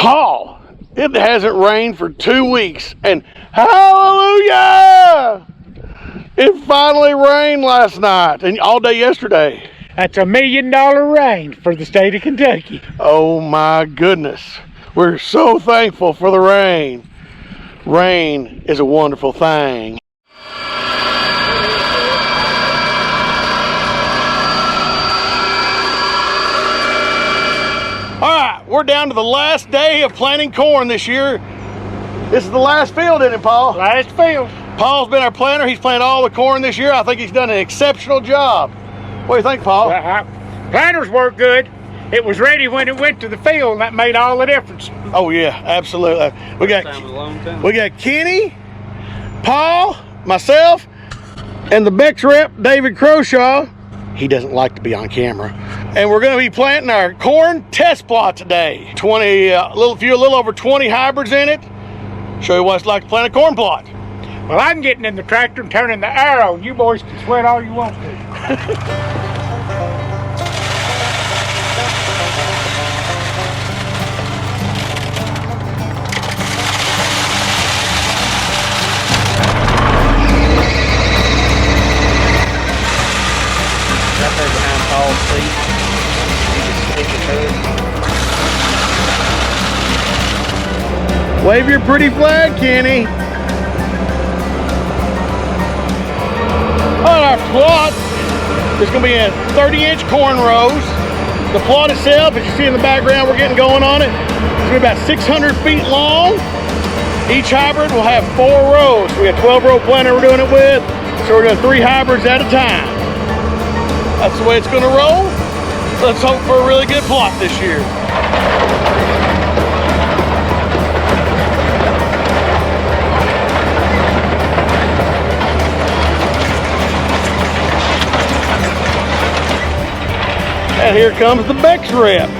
Paul, it hasn't rained for 2 weeks, and hallelujah! It finally rained last night and all day yesterday. That's $1 million rain for the state of Kentucky. Oh my goodness. We're so thankful for the rain. Rain is a wonderful thing. All right, we're down to the last day of planting corn this year. This is the last field, isn't it, Paul? Last field. Paul's been our planter. He's planted all the corn this year. I think he's done an exceptional job. What do you think, Paul? Planters work good. It was ready when it went to the field, and that made all the difference. Oh yeah, absolutely. We got Kenny, Paul, myself, and the Beck's rep, David Croshaw. He doesn't like to be on camera. And we're going to be planting our corn test plot today. A little over 20 hybrids in it. Show you what it's like to plant a corn plot. Well, I'm getting in the tractor and turning the arrow. You boys can sweat all you want to. Right there behind Paul's seat. You just stick it to it. Wave your pretty flag, Kenny. On our plot, there's going to be a 30-inch corn rows. The plot itself, as you see in the background, we're getting going on it. It's going to be about 600 feet long. Each hybrid will have 4 rows. We got 12-row planter we're doing it with, so we're doing 3 hybrids at a time. That's the way it's going to roll. Let's hope for a really good plot this year. And here comes the Beck's rep,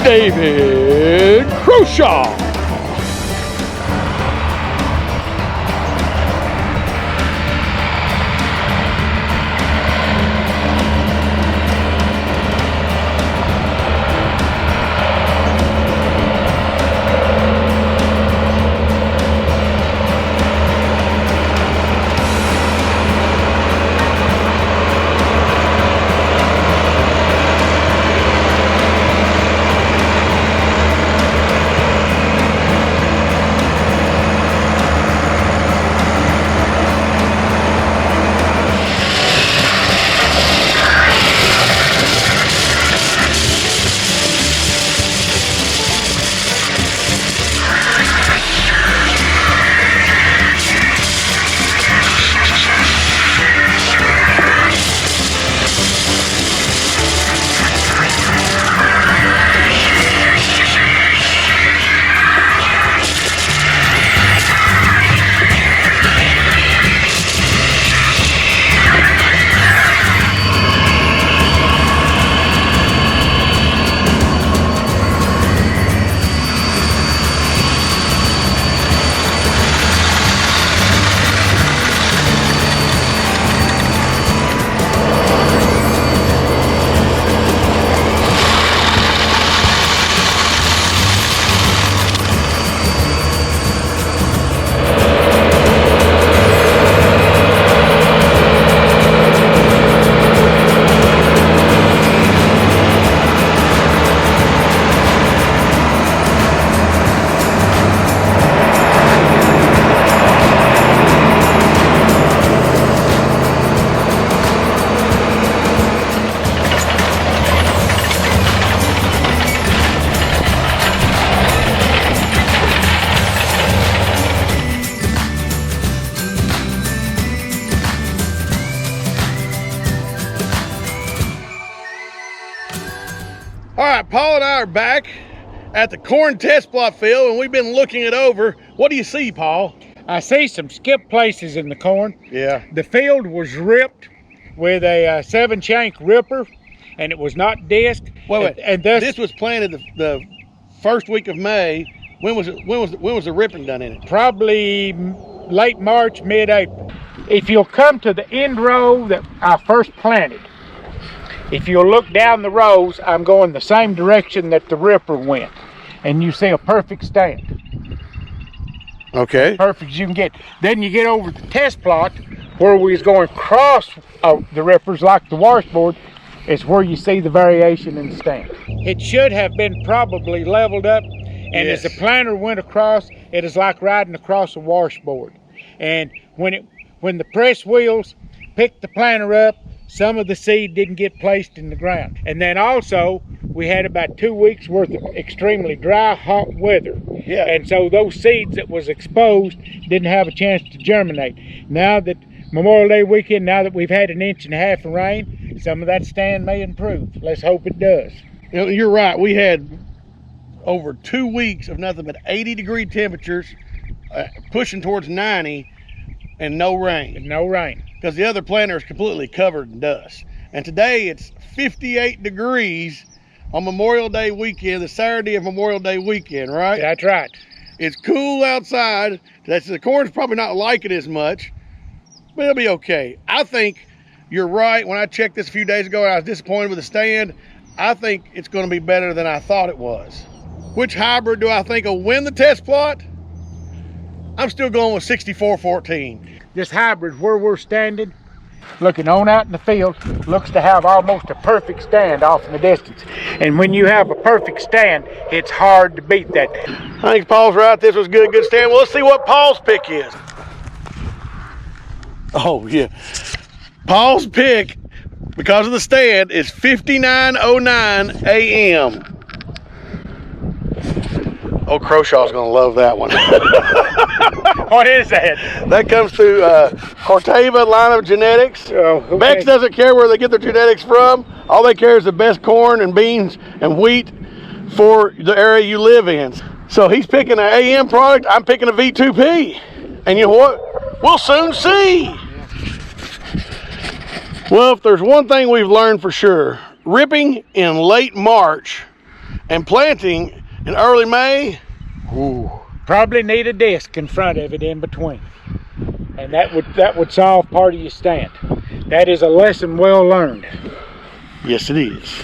David Croshaw. All right, Paul and I are back at the corn test plot field, and we've been looking it over. What do you see, Paul? I see some skip places in the corn. Yeah. The field was ripped with a 7-shank ripper, and it was not disked. Wait. And thus, this was planted the first week of May. When was the ripping done in it? Probably late March, mid-April. If you'll come to the end row that I first planted, if you'll look down the rows, I'm going the same direction that the ripper went. and you see a perfect stand. Okay. Perfect as you can get. Then you get over the test plot where we was going across the rippers like the washboard. Is where you see the variation in the stand. It should have been probably leveled up, and Yes. as the planter went across, it is like riding across a washboard. And when the press wheels picked the planter up, some of the seed didn't get placed in the ground. And then also, we had about 2 weeks worth of extremely dry, hot weather. Yeah. And so those seeds that was exposed didn't have a chance to germinate. Now that Memorial Day weekend, now that we've had 1.5 inches of rain, some of that stand may improve. Let's hope it does. You know, you're right. We had over 2 weeks of nothing but 80-degree temperatures, pushing towards 90, and no rain. No rain. Because the other planter is completely covered in dust. And today it's 58 degrees on Memorial Day weekend, the Saturday of Memorial Day weekend, right? That's right. It's cool outside. The corn's probably not like it as much, but it'll be okay. I think you're right. When I checked this a few days ago, I was disappointed with the stand. I think it's going to be better than I thought it was. Which hybrid do I think will win the test plot? I'm still going with 6414. This hybrid, where we're standing, looking on out in the field, looks to have almost a perfect stand off in the distance. And when you have a perfect stand, it's hard to beat that. I think Paul's right. This was good stand. Well, let's see what Paul's pick is. Oh, yeah. Paul's pick, because of the stand, is 5909 AM. Oh, Crowshaw's gonna love that one. What is that? That comes through Corteva line of genetics. Oh, okay. Bex doesn't care where they get their genetics from. All they care is the best corn and beans and wheat for the area you live in. So he's picking an AM product, I'm picking a V2P. And you know what? We'll soon see. Well, if there's one thing we've learned for sure, ripping in late March and planting in early May, ooh, probably need a disc in front of it in between. And that would solve part of your stand. That is a lesson well learned. yes it is.